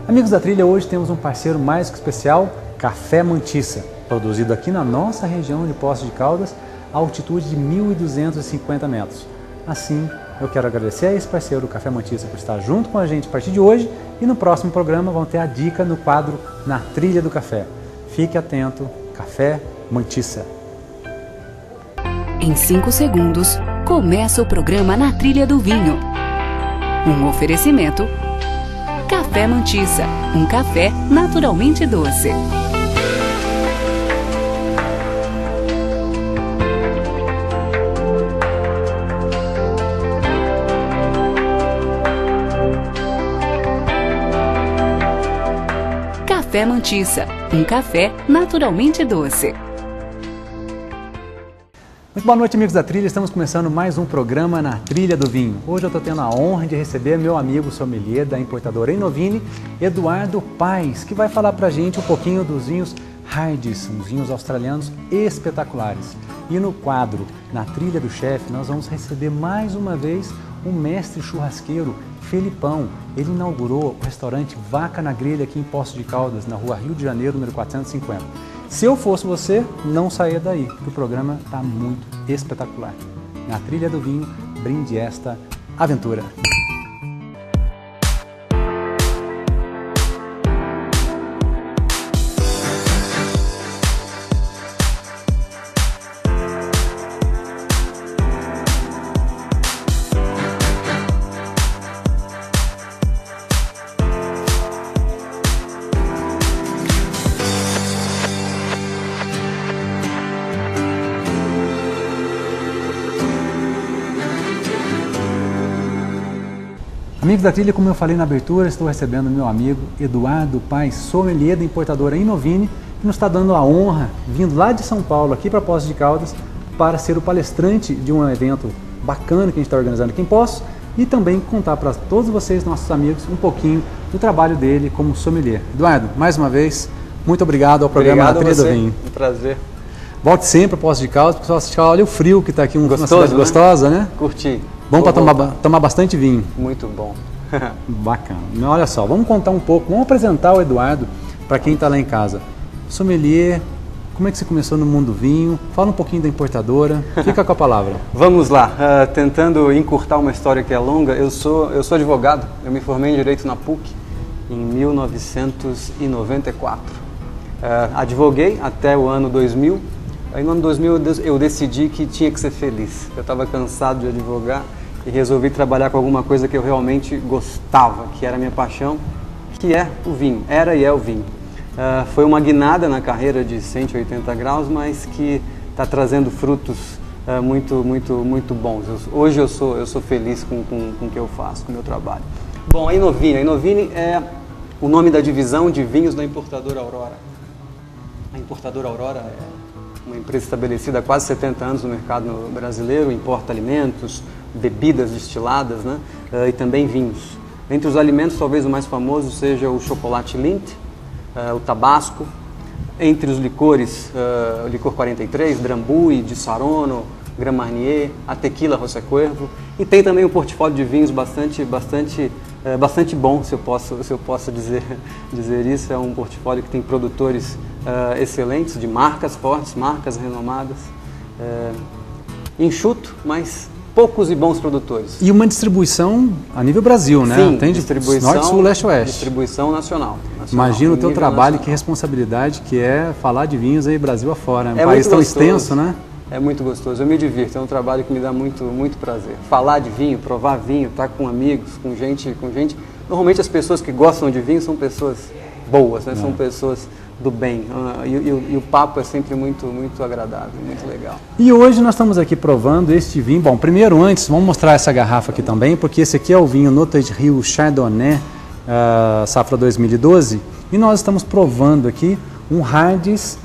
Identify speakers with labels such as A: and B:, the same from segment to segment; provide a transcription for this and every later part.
A: Amigos da trilha, hoje temos um parceiro mais que especial, Café Mantissa, produzido aqui na nossa região de Poços de Caldas, a altitude de 1.250 metros. Assim, eu quero agradecer a esse parceiro, o Café Mantissa, por estar junto com a gente a partir de hoje, e no próximo programa vão ter a dica no quadro Na Trilha do Café. Fique atento, Café Mantissa.
B: Em 5 segundos, começa o programa Na Trilha do Vinho. Um oferecimento Café Mantissa, um café naturalmente doce. Café Mantissa, um café naturalmente doce.
A: Muito boa noite, amigos da trilha. Estamos começando mais um programa Na Trilha do Vinho. Hoje eu estou tendo a honra de receber meu amigo sommelier da importadora Enovini, Eduardo Paes, que vai falar para a gente um pouquinho dos vinhos Hardy's, uns vinhos australianos espetaculares. E no quadro Na Trilha do Chefe, nós vamos receber mais uma vez o mestre churrasqueiro Felipão. Ele inaugurou o restaurante Vaca na Grelha aqui em Poços de Caldas, na rua Rio de Janeiro, número 450. Se eu fosse você, não saia daí, porque o programa está muito espetacular. Na Trilha do Vinho, brinde esta aventura. Amigos da trilha, como eu falei na abertura, estou recebendo meu amigo Eduardo Paes, sommelier da importadora Enovini, que nos está dando a honra, vindo lá de São Paulo, aqui para Poços de Caldas, para ser o palestrante de um evento bacana que a gente está organizando aqui em Poços e também contar para todos vocês, nossos amigos, um pouquinho do trabalho dele como sommelier. Eduardo, mais uma vez, muito obrigado ao programa Na Trilha do Vinho.
C: Um prazer.
A: Volte sempre a Poços de Caldas, porque só olha o frio que está aqui, uma cidade
C: né?
A: gostosa, né?
C: Curti.
A: Bom para tomar bastante vinho.
C: Muito bom.
A: Bacana. Olha só, vamos contar um pouco, vamos apresentar o Eduardo para quem está lá em casa. Sommelier, como é que você começou no mundo do vinho? Fala um pouquinho da importadora, fica com a palavra.
C: Vamos lá, tentando encurtar uma história que é longa, eu sou advogado, eu me formei em Direito na PUC em 1994. Advoguei até o ano 2000, aí no ano 2000 eu decidi que tinha que ser feliz. Eu estava cansado de advogar e resolvi trabalhar com alguma coisa que eu realmente gostava, que era a minha paixão, que é o vinho, era e é o vinho. Foi uma guinada na carreira de 180 graus, mas que está trazendo frutos muito bons. Hoje eu sou feliz com o que eu faço, com o meu trabalho. Bom, a Enovini é o nome da divisão de vinhos da importadora Aurora. A importadora Aurora é uma empresa estabelecida há quase 70 anos no mercado brasileiro, importa alimentos, bebidas destiladas, né? E também vinhos. Entre os alimentos, talvez o mais famoso seja o chocolate Lindt, o tabasco. Entre os licores, o licor 43, Drambuie, de Saronno, Grand Marnier, a tequila José Cuervo. E tem também um portfólio de vinhos bastante bom, se eu posso dizer isso. É um portfólio que tem produtores excelentes, de marcas fortes, marcas renomadas. Enxuto, mas poucos e bons produtores.
A: E uma distribuição a nível Brasil, né?
C: Sim,
A: tem
C: distribuição
A: norte, sul, leste, oeste.
C: Distribuição nacional.
A: Imagina o teu trabalho, que responsabilidade que é falar de vinhos aí Brasil afora. É um
C: é
A: país tão
C: gostoso,
A: extenso, né?
C: É muito gostoso, eu me divirto, é um trabalho que me dá muito prazer. Falar de vinho, provar vinho, estar com amigos, com gente. Normalmente as pessoas que gostam de vinho são pessoas boas, né? São pessoas do bem, e o papo é sempre muito agradável, muito legal.
A: E hoje nós estamos aqui provando este vinho. Bom, primeiro antes, vamos mostrar essa garrafa aqui também, porque esse aqui é o vinho Notas Rio Chardonnay, safra 2012, e nós estamos provando aqui um Hardy's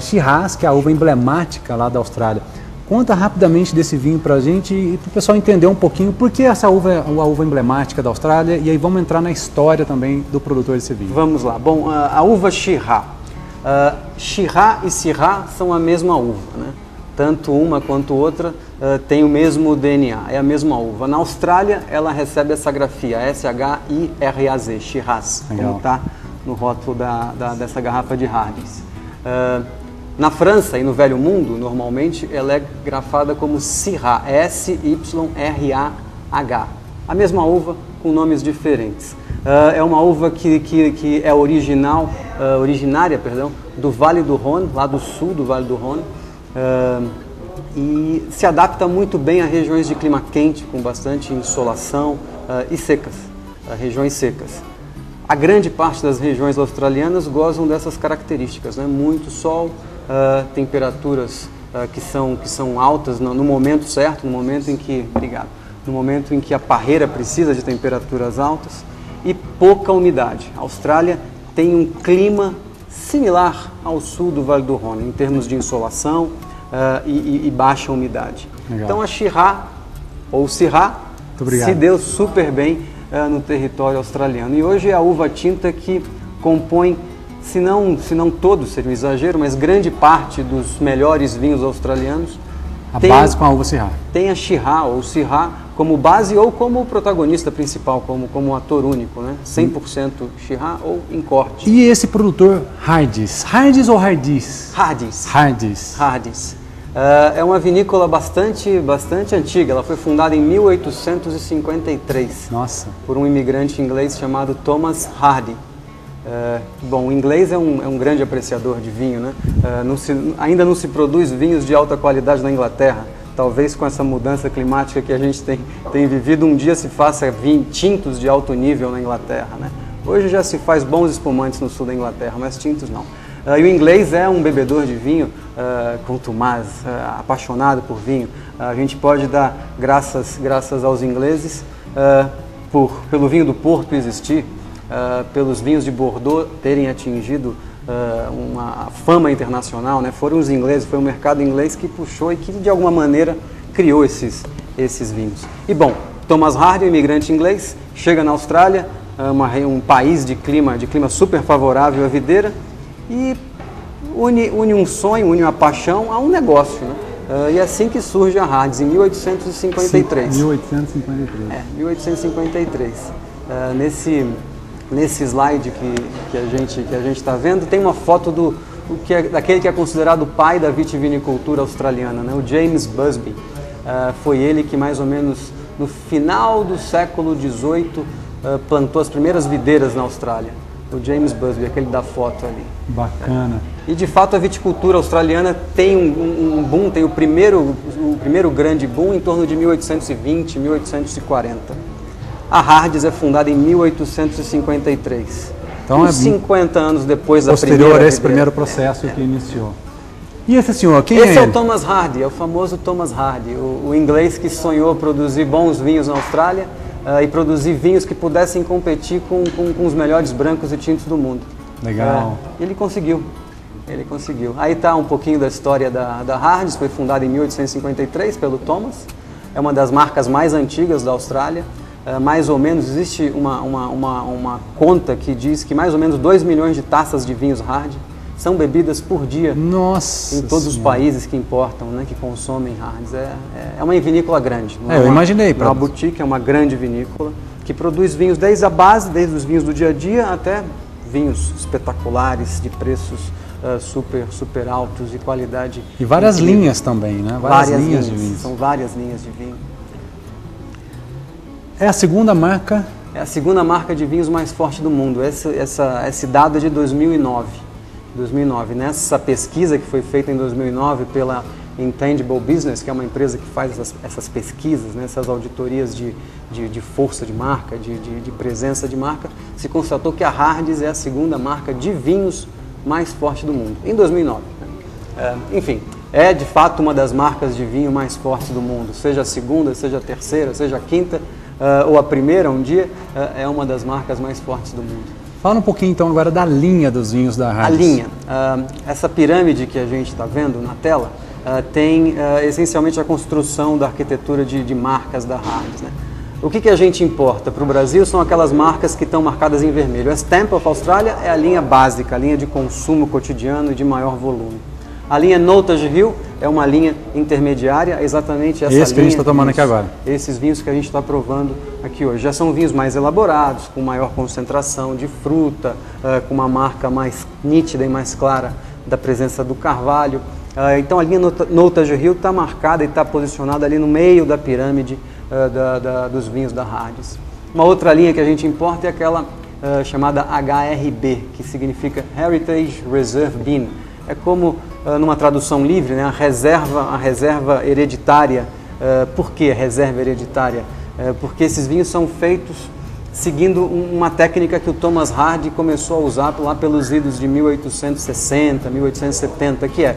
A: Shiraz, que é a uva emblemática lá da Austrália. Conta rapidamente desse vinho para a gente e para o pessoal entender um pouquinho por que essa uva é a uva emblemática da Austrália, e aí vamos entrar na história também do produtor desse vinho.
C: Vamos lá. Bom, a uva Shiraz. Shiraz e Syrah são a mesma uva, né? tanto uma quanto outra tem o mesmo DNA, é a mesma uva. Na Austrália, ela recebe essa grafia, S-H-I-R-A-Z, Shiraz, como está no rótulo dessa garrafa de Hardys. Na França e no Velho Mundo, normalmente, ela é grafada como Syrah, S-Y-R-A-H. A mesma uva com nomes diferentes. É uma uva que é originária do Vale do Rhône, lá do sul do Vale do Rhône, e se adapta muito bem a regiões de clima quente, com bastante insolação e secas, regiões secas. A grande parte das regiões australianas gozam dessas características, né? Muito sol, temperaturas que são altas no momento certo, no momento em que a parreira precisa de temperaturas altas, e pouca umidade. A Austrália tem um clima similar ao sul do Vale do Rhône, em termos de insolação e baixa umidade. Legal. Então a Shiraz, ou Syrah, se deu super bem no território australiano. E hoje é a uva tinta que compõe, se não todos, seria um exagero, mas grande parte dos melhores vinhos australianos.
A: Base com a uva Syrah.
C: Tem a Shiraz ou Syrah como base ou como protagonista principal, como ator único, né? 100% Shiraz ou em corte.
A: E esse produtor Hardys? Hardys ou Hardys?
C: Hardys.
A: Hardys.
C: Hardys. É uma vinícola bastante antiga. Ela foi fundada em 1853.
A: Nossa.
C: Por um imigrante inglês chamado Thomas Hardy. Bom, o inglês é um grande apreciador de vinho, né? Ainda não se produz vinhos de alta qualidade na Inglaterra. Talvez com essa mudança climática que a gente tem vivido, um dia se faça tintos de alto nível na Inglaterra, né? Hoje já se faz bons espumantes no sul da Inglaterra, mas tintos não. E o inglês é um bebedor de vinho contumaz, apaixonado por vinho. A gente pode dar graças aos ingleses pelo vinho do Porto existir, pelos vinhos de Bordeaux terem atingido uma fama internacional, né? Foram os ingleses, foi o mercado inglês que puxou e que de alguma maneira criou esses vinhos. E bom, Thomas Hardy, um imigrante inglês, chega na Austrália, um país de clima super favorável à videira, e une um sonho, une uma paixão a um negócio, né? E é assim que surge a Hardys, em 1853. 1853. Nesse slide que a gente está vendo, tem uma foto daquele que é considerado o pai da vitivinicultura australiana, né? O James Busby. Foi ele que mais ou menos no final do século XVIII plantou as primeiras videiras na Austrália. O James Busby, aquele da foto ali.
A: Bacana.
C: E de fato a viticultura australiana tem um boom, tem o primeiro grande boom em torno de 1820, 1840. A Hardys é fundada em 1853.
A: Então,
C: 50 anos depois da primeira
A: posterior a esse primeiro processo que iniciou. E esse senhor, quem
C: é ele?
A: Esse
C: é o Thomas Hardy, é o famoso Thomas Hardy, o inglês que sonhou produzir bons vinhos na Austrália e produzir vinhos que pudessem competir com os melhores brancos e tintos do mundo.
A: Legal.
C: Ele conseguiu. Aí está um pouquinho da história da Hardys, foi fundada em 1853 pelo Thomas, é uma das marcas mais antigas da Austrália. Mais ou menos, existe uma conta que diz que mais ou menos 2 milhões de taças de vinhos Hardy são bebidas por dia.
A: Nossa
C: em todos os países que importam, né, que consomem Hardys. É uma vinícola grande.
A: Eu imaginei.
C: Uma boutique, é uma grande vinícola que produz vinhos desde a base, desde os vinhos do dia a dia até vinhos espetaculares, de preços super altos e qualidade.
A: E várias linhas também, né?
C: Várias linhas de vinho. São várias linhas de vinho.
A: É a segunda marca?
C: É a segunda marca de vinhos mais forte do mundo. Esse dado é de 2009. Nessa pesquisa que foi feita em 2009 pela Intangible Business, que é uma empresa que faz essas pesquisas, né, essas auditorias de força de marca, de presença de marca, se constatou que a Hardys é a segunda marca de vinhos mais forte do mundo, em 2009. Enfim, é de fato uma das marcas de vinho mais fortes do mundo, seja a segunda, seja a terceira, seja a quinta, ou a primeira um dia, é uma das marcas mais fortes do mundo.
A: Fala um pouquinho então agora da linha dos vinhos da Hardys.
C: A linha, essa pirâmide que a gente está vendo na tela, tem essencialmente a construção da arquitetura de marcas da Hardys, né? O que a gente importa para o Brasil são aquelas marcas que estão marcadas em vermelho. A Stamp of Australia é a linha básica, a linha de consumo cotidiano e de maior volume. A linha Nottage Hill é uma linha intermediária, exatamente essa linha.
A: Esse que a gente está tomando aqui agora.
C: Esses vinhos que a gente está provando aqui hoje. Já são vinhos mais elaborados, com maior concentração de fruta, com uma marca mais nítida e mais clara da presença do carvalho. Então a linha Nottage Hill está marcada e está posicionada ali no meio da pirâmide dos vinhos da Hardy's. Uma outra linha que a gente importa é aquela chamada HRB, que significa Heritage Reserve Bean. É como, numa tradução livre, né, a reserva hereditária. Por que a reserva hereditária? Porque esses vinhos são feitos seguindo uma técnica que o Thomas Hardy começou a usar lá pelos idos de 1860, 1870, que é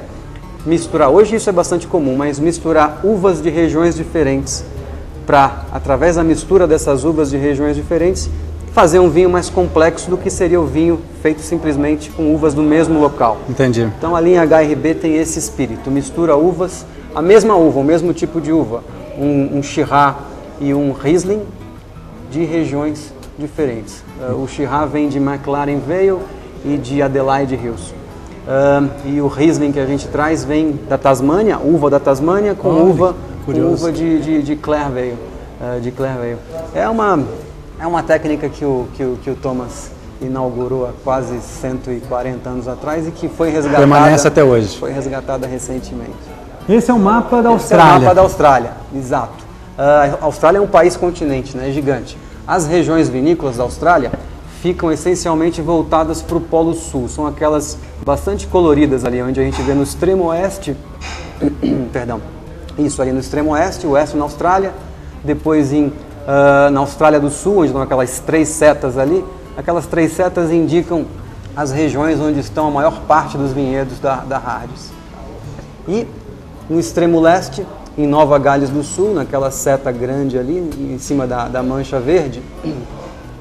C: misturar, hoje isso é bastante comum, mas misturar uvas de regiões diferentes para, através da mistura dessas uvas de regiões diferentes, fazer um vinho mais complexo do que seria o vinho feito simplesmente com uvas do mesmo local.
A: Entendi.
C: Então a linha HRB tem esse espírito, mistura uvas, a mesma uva, o mesmo tipo de uva, um Shiraz e um Riesling de regiões diferentes. O Shiraz vem de McLaren Vale e de Adelaide Hills. E o Riesling que a gente traz vem da Tasmânia, uva da Tasmânia com uva de Clare Vale. É uma técnica que o Thomas inaugurou há quase 140 anos atrás e que foi resgatada.
A: Permanece até hoje.
C: Foi resgatada recentemente.
A: Esse é o mapa da Austrália.
C: Esse é o mapa da Austrália, exato. A Austrália é um país continente, né? É gigante. As regiões vinícolas da Austrália ficam essencialmente voltadas para o Polo Sul. São aquelas bastante coloridas ali, onde a gente vê no extremo oeste, perdão, isso ali no extremo oeste, o oeste na Austrália, depois na Austrália do Sul, onde estão aquelas 3 setas ali. Aquelas 3 setas indicam as regiões onde estão a maior parte dos vinhedos da Hardy's. E no extremo leste, em Nova Gales do Sul, naquela seta grande ali, em cima da mancha verde,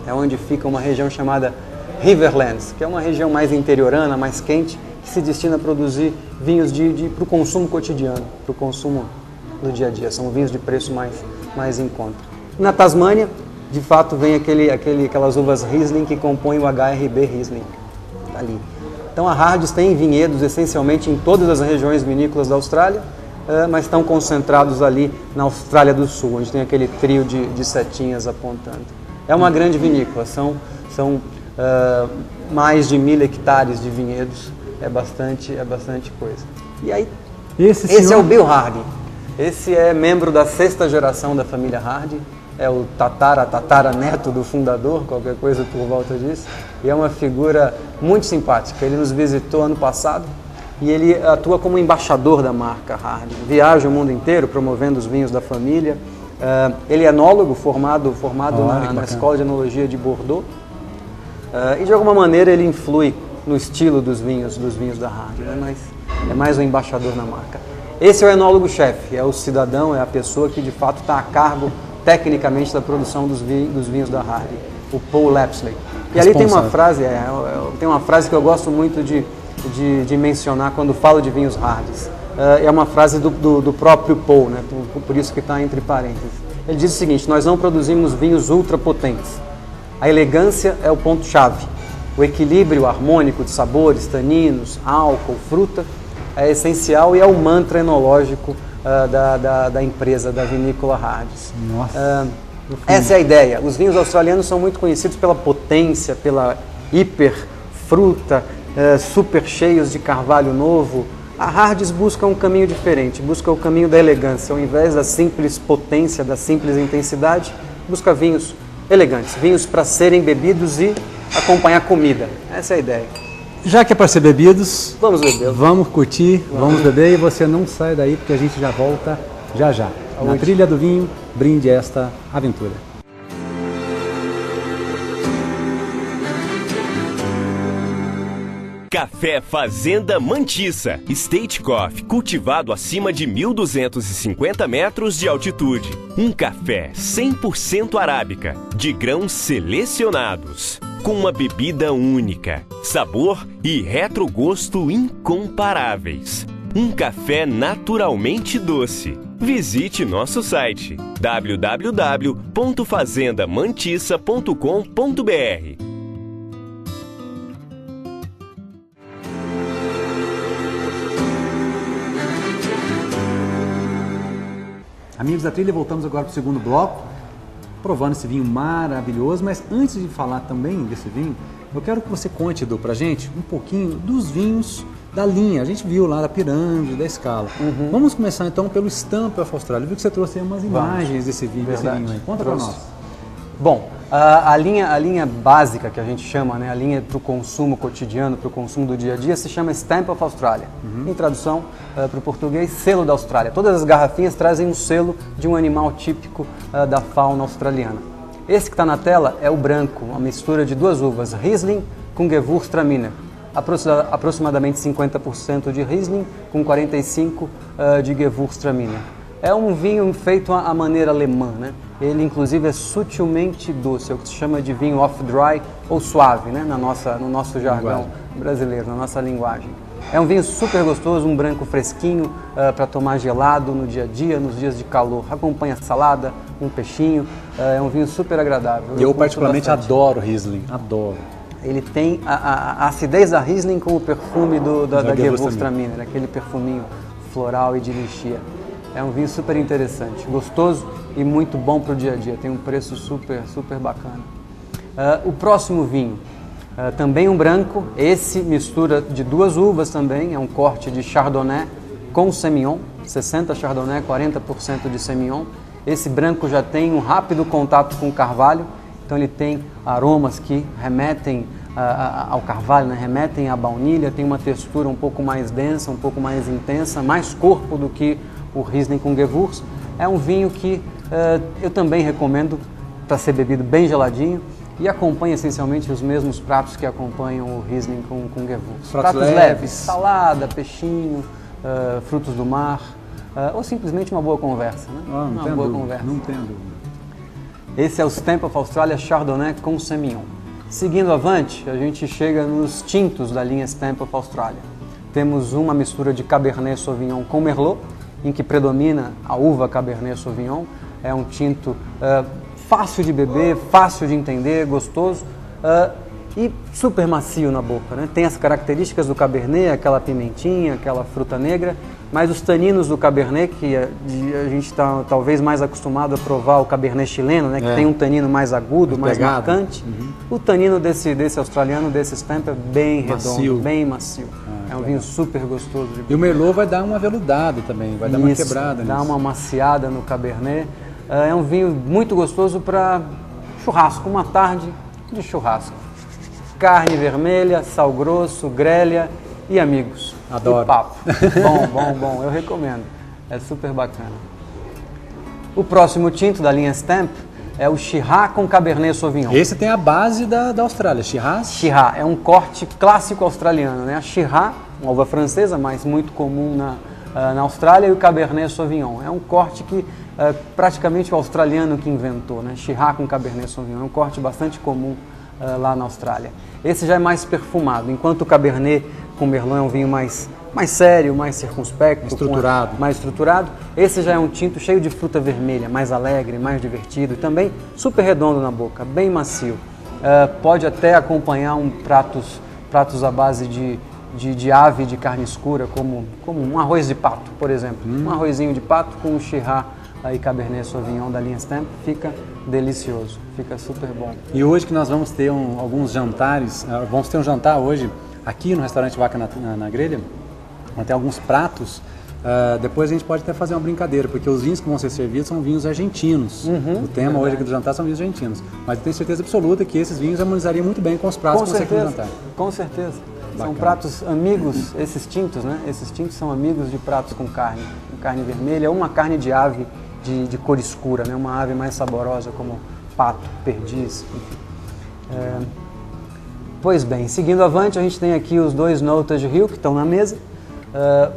C: é onde fica uma região chamada Riverlands, que é uma região mais interiorana, mais quente, que se destina a produzir vinhos para o consumo cotidiano, para o consumo do dia a dia. São vinhos de preço mais em conta. Na Tasmânia, de fato, vem aquelas uvas Riesling que compõem o HRB Riesling. Tá ali. Então a Hardy's tem vinhedos essencialmente em todas as regiões vinícolas da Austrália, mas estão concentrados ali na Austrália do Sul, onde tem aquele trio de setinhas apontando. É uma grande vinícola, são mais de 1.000 hectares de vinhedos, é bastante coisa. E aí, esse é o Bill Hardy. Esse é membro da 6ª geração da família Hardy, é o tatara-neto do fundador, qualquer coisa por volta disso, e é uma figura muito simpática. Ele nos visitou ano passado e ele atua como embaixador da marca Hardy. Viaja o mundo inteiro promovendo os vinhos da família. Ele é enólogo, formado na Escola de Enologia de Bordeaux, e de alguma maneira ele influi no estilo dos vinhos da Hardy, né? Mas é mais um embaixador na marca. Esse é o enólogo-chefe, é o cidadão, é a pessoa que de fato está a cargo tecnicamente da produção dos vinhos da Hardy, o Paul Lapsley. E ali tem uma frase que eu gosto muito de mencionar quando falo de vinhos Hardy's. É uma frase do próprio Paul, né? Por isso que está entre parênteses. Ele diz o seguinte: nós não produzimos vinhos ultrapotentes. A elegância é o ponto-chave. O equilíbrio harmônico de sabores, taninos, álcool, fruta é essencial e é o mantra enológico da empresa, da vinícola Hardy's. Essa é a ideia. Os vinhos australianos são muito conhecidos pela potência, pela hiperfruta, super cheios de carvalho novo. A Hardy's busca um caminho diferente, busca o caminho da elegância. Ao invés da simples potência, da simples intensidade, busca vinhos elegantes, vinhos para serem bebidos e acompanhar comida. Essa é a ideia.
A: Já que é para ser bebidos,
C: vamos beber.
A: Vamos curtir, vamos beber, e você não sai daí porque a gente já volta já. Na Trilha do Vinho, brinde esta aventura.
D: Café Fazenda Mantiça, State Coffee, cultivado acima de 1.250 metros de altitude. Um café 100% arábica, de grãos selecionados, com uma bebida única, sabor e retrogosto incomparáveis. Um café naturalmente doce. Visite nosso site www.fazendamantiça.com.br.
A: Amigos da trilha, voltamos agora para o segundo bloco, provando esse vinho maravilhoso, mas antes de falar também desse vinho, eu quero que você conte, Edu, pra gente um pouquinho dos vinhos da linha. A gente viu lá da Pirâmide, da Scala. Vamos começar então pelo Stamp of Australia. Eu vi que você trouxe aí umas imagens desse vinho aí. Conta pra nós.
C: Bom, a linha básica que a gente chama, né, a linha para o consumo cotidiano, para o consumo do dia a dia, se chama Stamp of Australia. Em tradução para o português, selo da Austrália. Todas as garrafinhas trazem um selo de um animal típico da fauna australiana. Esse que está na tela é o branco, uma mistura de duas uvas, Riesling com Gewürztraminer. Aproximadamente 50% de Riesling com 45% de Gewürztraminer. É um vinho feito à maneira alemã, né? Ele inclusive é sutilmente doce, é o que se chama de vinho off-dry ou suave, né? No nosso jargão brasileiro, na nossa linguagem. É um vinho super gostoso, um branco fresquinho para tomar gelado no dia a dia, nos dias de calor. Acompanha salada, um peixinho, é um vinho super agradável.
A: Eu particularmente adoro Riesling, adoro.
C: Ele tem a acidez da Riesling com o perfume da Gewürztraminer, aquele perfuminho floral e de lixia. É um vinho super interessante, gostoso e muito bom para o dia a dia. Tem um preço super bacana. O próximo vinho, também um branco. Esse mistura de duas uvas também. É um corte de Chardonnay com Semillon. 60 Chardonnay, 40% de Semillon. Esse branco já tem um rápido contato com o carvalho. Então ele tem aromas que remetem ao carvalho, né? Remetem à baunilha. Tem uma textura um pouco mais densa, um pouco mais intensa, mais corpo do que o Riesling com Gewürz. É um vinho que eu também recomendo para ser bebido bem geladinho e acompanha essencialmente os mesmos pratos que acompanham o Riesling com Gewürz. Pratos leves, salada, peixinho, frutos do mar, ou simplesmente uma boa conversa, né?
A: Não tenho dúvida.
C: Esse é o Stamp of Australia Chardonnay com Semillon. Seguindo avante, a gente chega nos tintos da linha Stamp of Australia. Temos uma mistura de Cabernet Sauvignon com Merlot, em que predomina a uva Cabernet Sauvignon. É um tinto fácil de beber, fácil de entender, gostoso e super macio na boca, né? Tem as características do Cabernet, aquela pimentinha, aquela fruta negra, mas os taninos do Cabernet, que a gente está talvez mais acostumado a provar o Cabernet chileno, né? Que tem um tanino mais agudo, mais marcante. O tanino desse australiano, desse Stamp, é bem redondo, bem macio. É um vinho super gostoso de beber.
A: E o Merlot vai dar uma veludada também, vai dar uma quebrada nisso.
C: Dá uma maciada no Cabernet. É um vinho muito gostoso para churrasco, uma tarde de churrasco. Carne vermelha, sal grosso, grelha e amigos.
A: Adoro.
C: E papo. Bom, eu recomendo. É super bacana. O próximo tinto da linha Stamp é o Shiraz com Cabernet Sauvignon.
A: Esse tem a base da Austrália, Shiraz?
C: Shiraz é um corte clássico australiano, né? A Shiraz, uma uva francesa, mas muito comum na Austrália, e o Cabernet Sauvignon. É um corte que praticamente o australiano que inventou, né? Shiraz com Cabernet Sauvignon. É um corte bastante comum lá na Austrália. Esse já é mais perfumado, enquanto o Cabernet com Merlot é um vinho mais sério, mais circunspecto, mais estruturado. Esse já é um tinto cheio de fruta vermelha, mais alegre, mais divertido e também super redondo na boca, bem macio. Pode até acompanhar pratos à base de ave de carne escura, como um arroz de pato, por exemplo. Um arrozinho de pato com um Shiraz e Cabernet Sauvignon da linha Stamp, fica delicioso, fica super bom.
A: E hoje que nós vamos ter alguns jantares, vamos ter um jantar hoje aqui no restaurante Vaca na Grelha, vão ter alguns pratos, depois a gente pode até fazer uma brincadeira, porque os vinhos que vão ser servidos são vinhos argentinos. O tema hoje aqui do jantar são vinhos argentinos, mas eu tenho certeza absoluta que esses vinhos harmonizariam muito bem com os pratos que vão ser aqui no jantar.
C: Com certeza.
A: Bacana.
C: São pratos amigos, esses tintos, né? Esses tintos são amigos de pratos com carne vermelha ou uma carne de ave de cor escura, né? Uma ave mais saborosa como pato, perdiz, enfim. Pois bem, seguindo avante, a gente tem aqui os dois Notas Hill que estão na mesa,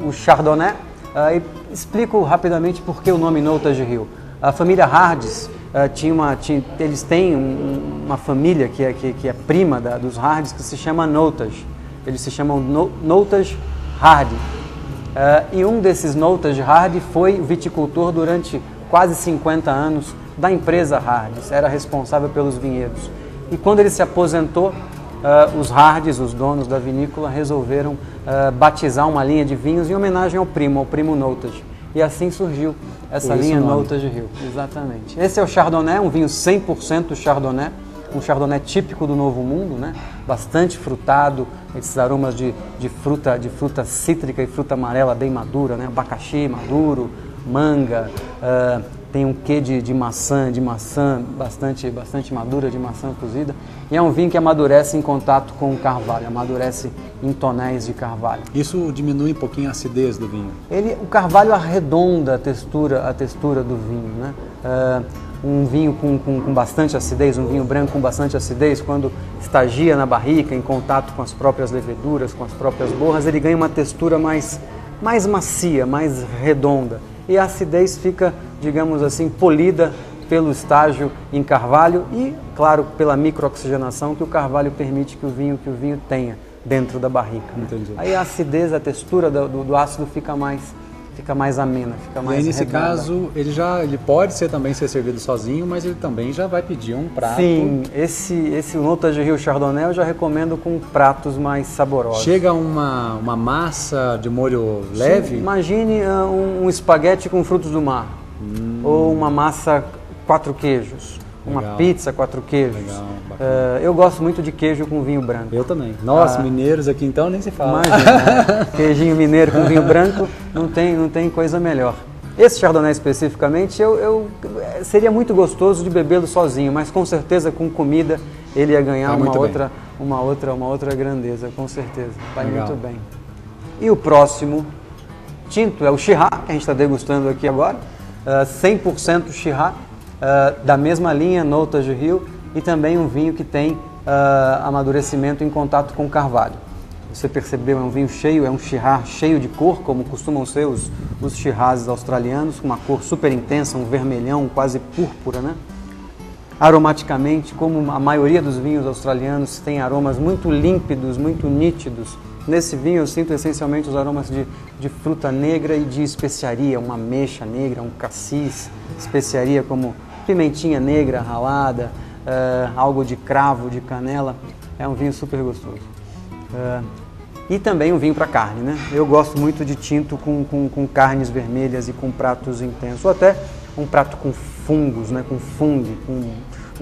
C: o Chardonnay, e explico rapidamente por que o nome Notas Hill. A família Hardes, eles têm uma família que é prima dos Hardes, que se chama Notas. Eles se chamam Notas Hardy. E um desses Notas Hardy foi viticultor durante quase 50 anos da empresa Hardes, era responsável pelos vinhedos. E quando ele se aposentou, os Hardes, os donos da vinícola, resolveram batizar uma linha de vinhos em homenagem ao primo Notas. e assim surgiu essa
A: Por isso
C: linha
A: o nome.
C: Notas de Rio. Exatamente. Esse é o Chardonnay, um vinho 100% Chardonnay, um Chardonnay típico do Novo Mundo, né? Bastante frutado, esses aromas de fruta cítrica e fruta amarela bem madura, né? Abacaxi maduro, manga, tem um quê de maçã bastante madura, de maçã cozida. E é um vinho que amadurece em contato com o carvalho, amadurece em tonéis de carvalho.
A: Isso diminui um pouquinho a acidez do vinho.
C: O carvalho arredonda a textura do vinho, né? Um vinho com bastante acidez, um vinho branco com bastante acidez, quando estagia na barrica, em contato com as próprias leveduras, com as próprias borras, ele ganha uma textura mais macia, mais redonda. E a acidez fica, digamos assim, polida pelo estágio em carvalho e, claro, pela microoxigenação que o carvalho permite que o vinho tenha dentro da barrica. Né?
A: Entendi.
C: Aí a acidez, a textura do ácido fica mais amena, fica mais
A: E aí, nesse
C: redonda.
A: caso, ele pode também ser servido sozinho, mas ele também já vai pedir um prato.
C: Sim, esse Notas de Rio Chardonnay eu já recomendo com pratos mais saborosos.
A: Chega uma massa de molho leve?
C: Sim, imagine um espaguete com frutos do mar, ou uma massa 4 queijos, uma
A: Legal.
C: pizza 4 queijos.
A: Legal, bacana.
C: Eu gosto muito de queijo com vinho branco.
A: Eu também. Nossa, mineiros aqui então nem se fala.
C: Imagina, né? Queijinho mineiro com vinho branco, não tem coisa melhor. Esse Chardonnay especificamente, seria muito gostoso de bebê-lo sozinho, mas com certeza com comida ele ia ganhar uma outra grandeza, com certeza. Vai
A: Legal.
C: muito bem. E o próximo tinto é o Shiraz, que a gente está degustando aqui agora, 100% Shiraz, da mesma linha Notas de Rio, e também um vinho que tem amadurecimento em contato com carvalho. Você percebeu, é um vinho cheio, é um Shiraz cheio de cor, como costumam ser os Shirazes australianos, com uma cor super intensa, um vermelhão quase púrpura, né? Aromaticamente, como a maioria dos vinhos australianos, tem aromas muito límpidos, muito nítidos. Nesse vinho eu sinto essencialmente os aromas de fruta negra e de especiaria, uma ameixa negra, um cassis, especiaria como pimentinha negra ralada, algo de cravo, de canela. É um vinho super gostoso. E também um vinho para carne, né? Eu gosto muito de tinto com carnes vermelhas e com pratos intensos, ou até um prato com fungos, né? Com fungo, com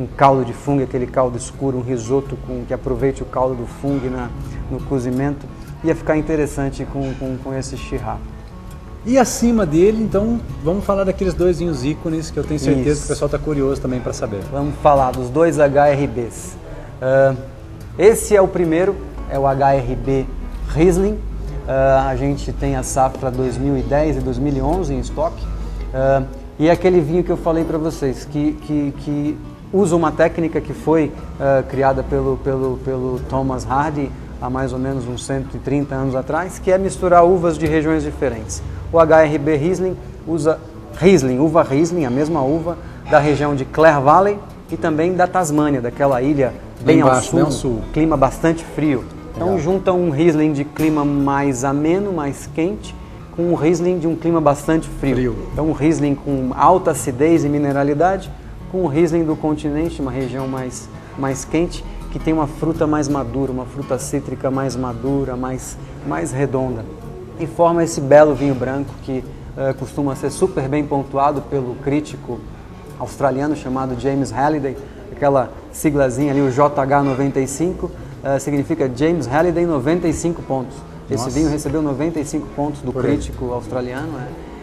C: um caldo de fungo, aquele caldo escuro, um risoto que aproveite o caldo do fungo no cozimento. Ia ficar interessante com esse Shiraz.
A: E acima dele, então, vamos falar daqueles dois vinhos ícones que eu tenho certeza
C: Isso.
A: que o pessoal está curioso também para saber.
C: Vamos falar dos dois HRBs. Esse é o primeiro, é o HRB Riesling. A gente tem a safra 2010 e 2011 em estoque. E é aquele vinho que eu falei para vocês, que usa uma técnica que foi criada pelo Thomas Hardy há mais ou menos uns 130 anos atrás, que é misturar uvas de regiões diferentes. O HRB Riesling usa uva Riesling, a mesma uva, da região de Clare Valley e também da Tasmânia, daquela ilha bem ao sul, clima bastante frio. Então
A: Legal.
C: junta um Riesling de clima mais ameno, mais quente, com um Riesling de um clima bastante frio. Então um Riesling com alta acidez e mineralidade, com o Riesling do continente, uma região mais quente, que tem uma fruta mais madura, uma fruta cítrica mais madura, mais redonda. E forma esse belo vinho branco que costuma ser super bem pontuado pelo crítico australiano chamado James Halliday, aquela siglazinha ali, o JH95, significa James Halliday 95 pontos. Esse vinho recebeu 95 pontos do crítico australiano,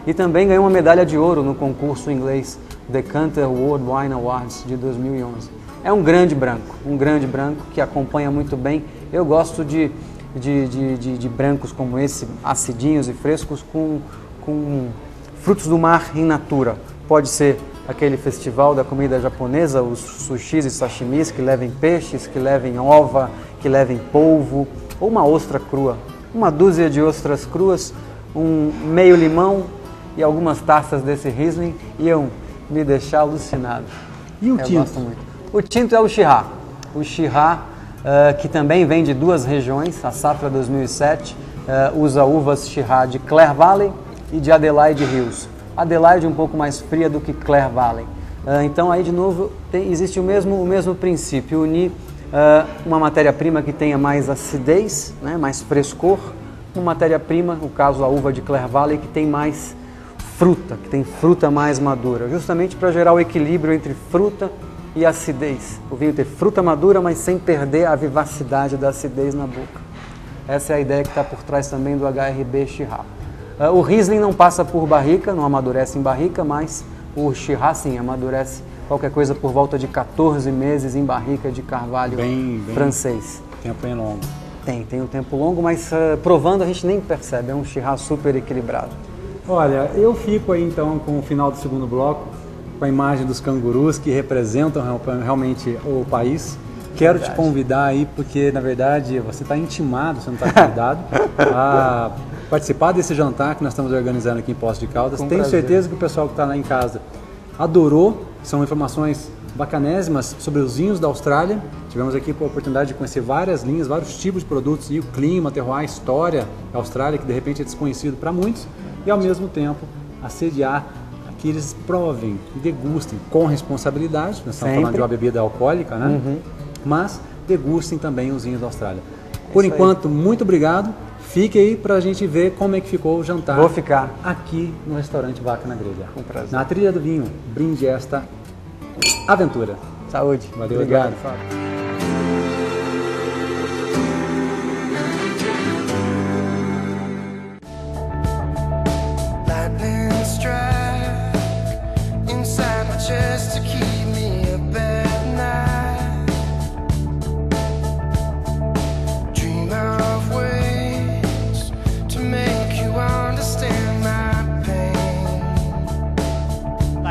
C: e também ganhou uma medalha de ouro no concurso inglês Decanter World Wine Awards de 2011. É um grande branco que acompanha muito bem. Eu gosto de brancos como esse, acidinhos e frescos, com frutos do mar in natura. Pode ser aquele festival da comida japonesa, os sushis e sashimis que levem peixes, que levem ova, que levem polvo, ou uma ostra crua. Uma dúzia de ostras cruas, um meio limão e algumas taças desse Riesling iam me deixar alucinado.
A: E o tinto?
C: Gosto muito. O tinto é o Shiraz. O Shiraz, que também vem de duas regiões, a safra 2007, usa uvas Shiraz de Clare Valley e de Adelaide Hills. Adelaide um pouco mais fria do que Clare Valley. Então aí de novo existe o mesmo princípio, unir uma matéria-prima que tenha mais acidez, né, mais frescor, uma matéria-prima, no caso a uva de Clare Valley, que tem mais fruta, que tem fruta mais madura, justamente para gerar o equilíbrio entre fruta e acidez. O vinho ter fruta madura, mas sem perder a vivacidade da acidez na boca. Essa é a ideia que está por trás também do HRB Shiraz. O Riesling não passa por barrica, não amadurece em barrica, mas o Shiraz sim, amadurece qualquer coisa por volta de 14 meses em barrica de carvalho francês.
A: Tempo é longo.
C: Tem um tempo longo, mas provando a gente nem percebe, é um Shiraz super equilibrado.
A: Olha, eu fico aí então com o final do segundo bloco, com a imagem dos cangurus que representam realmente o país. Quero te convidar aí, porque na verdade você está intimado, você não está convidado, a participar desse jantar que nós estamos organizando aqui em Poços de Caldas. Tenho certeza que o pessoal que está lá em casa adorou, são informações bacanésimas sobre os vinhos da Austrália. Tivemos aqui a oportunidade de conhecer várias linhas, vários tipos de produtos, e o clima, terroir, a história da Austrália, que de repente é desconhecido para muitos, e ao mesmo tempo assediar que eles provem e degustem com responsabilidade. Nós estamos falando de uma bebida alcoólica, né? Mas degustem também os vinhos da Austrália. Por enquanto, muito obrigado. Fique aí para a gente ver como é que ficou o jantar.
C: Vou ficar
A: aqui no restaurante Vaca na Grelha.
C: Com prazer.
A: Na Trilha do Vinho, brinde esta aventura.
C: Saúde.
A: Valeu,
C: obrigado.
A: Fábio.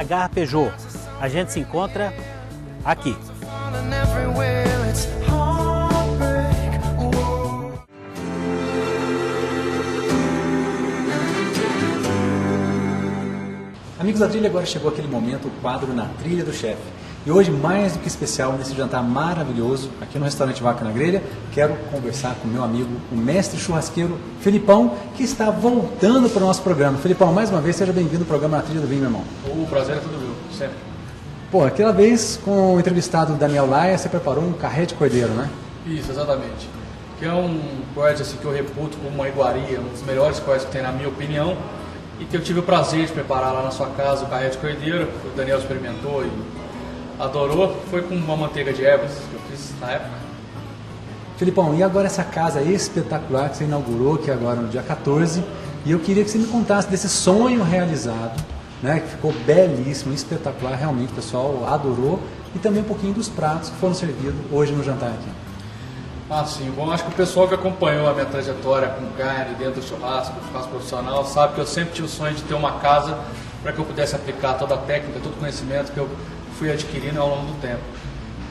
E: Garra Peugeot, a gente se encontra aqui.
A: Amigos da trilha, agora chegou aquele momento, o quadro Na Trilha do Chefe. E hoje, mais do que especial, nesse jantar maravilhoso, aqui no restaurante Vaca na Grelha, quero conversar com meu amigo, o mestre churrasqueiro Felipão, que está voltando para o nosso programa. Felipão, mais uma vez, seja bem-vindo ao programa Na Trilha do Vinho, meu irmão.
F: O prazer é todo meu, sempre.
A: Pô, aquela vez, com o entrevistado Daniel Laia, você preparou um carré de cordeiro, né?
F: Isso, exatamente. Que é um corte assim, que eu reputo como uma iguaria, um dos melhores cortes que tem na minha opinião, e que eu tive o prazer de preparar lá na sua casa o carré de cordeiro. O Daniel experimentou e adorou. Foi com uma manteiga de ervas que eu fiz na época.
A: Felipão, e agora essa casa espetacular que você inaugurou, que agora no dia 14, e eu queria que você me contasse desse sonho realizado, né, que ficou belíssimo, espetacular, realmente o pessoal adorou, e também um pouquinho dos pratos que foram servidos hoje no jantar aqui.
F: Ah, sim. Bom, acho que o pessoal que acompanhou a minha trajetória com carne dentro do churrasco profissional, sabe que eu sempre tive o sonho de ter uma casa para que eu pudesse aplicar toda a técnica, todo o conhecimento que eu fui adquirindo ao longo do tempo.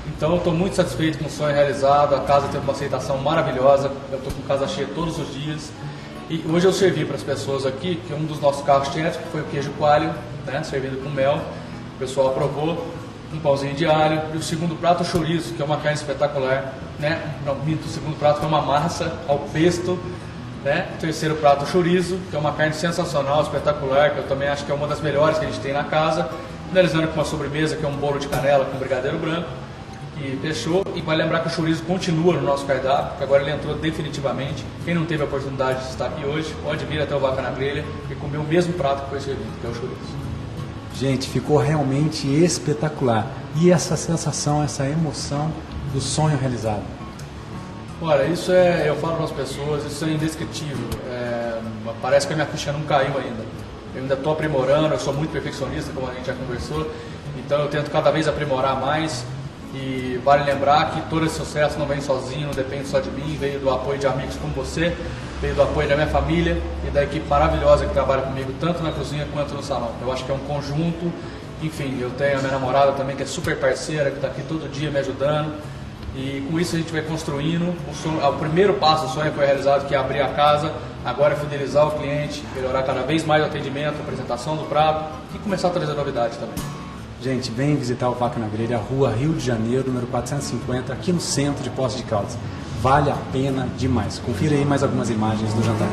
F: Então eu estou muito satisfeito com o sonho realizado, a casa teve uma aceitação maravilhosa, eu estou com casa cheia todos os dias. E hoje eu servi para as pessoas aqui, que um dos nossos carros-chefes, que foi o queijo coalho, né, servido com mel, o pessoal aprovou, um pãozinho de alho, e o segundo prato o chouriço, que é uma carne espetacular, né? Não, o segundo prato foi uma massa ao pesto, né? O terceiro prato o chorizo, que é uma carne sensacional, espetacular, que eu também acho que é uma das melhores que a gente tem na casa, finalizando com uma sobremesa, que é um bolo de canela com brigadeiro branco, e fechou. E vai lembrar que o chorizo continua no nosso cardápio, que agora ele entrou definitivamente. Quem não teve a oportunidade de estar aqui hoje, pode vir até o Vaca na Grelha e comer o mesmo prato que foi servido, que é o chorizo.
A: Gente, ficou realmente espetacular. E essa sensação, essa emoção do sonho realizado?
F: Olha, isso é, eu falo para as pessoas, isso é indescritível. Parece que a minha ficha não caiu ainda. Eu ainda estou aprimorando, eu sou muito perfeccionista, como a gente já conversou. Então eu tento cada vez aprimorar mais. E vale lembrar que todo esse sucesso não vem sozinho, não depende só de mim, veio do apoio de amigos como você, veio do apoio da minha família e da equipe maravilhosa que trabalha comigo, tanto na cozinha quanto no salão. Eu acho que é um conjunto. Enfim, eu tenho a minha namorada também, que é super parceira, que está aqui todo dia me ajudando. E com isso a gente vai construindo. O primeiro passo do sonho foi realizado, que é abrir a casa. Agora é fidelizar o cliente, melhorar cada vez mais o atendimento, a apresentação do prato e começar a trazer novidades também.
A: Gente, vem visitar o Vaca na Grelha, Rua Rio de Janeiro, número 450, aqui no centro de Poços de Caldas. Vale a pena demais. Confira aí mais algumas imagens do jantar.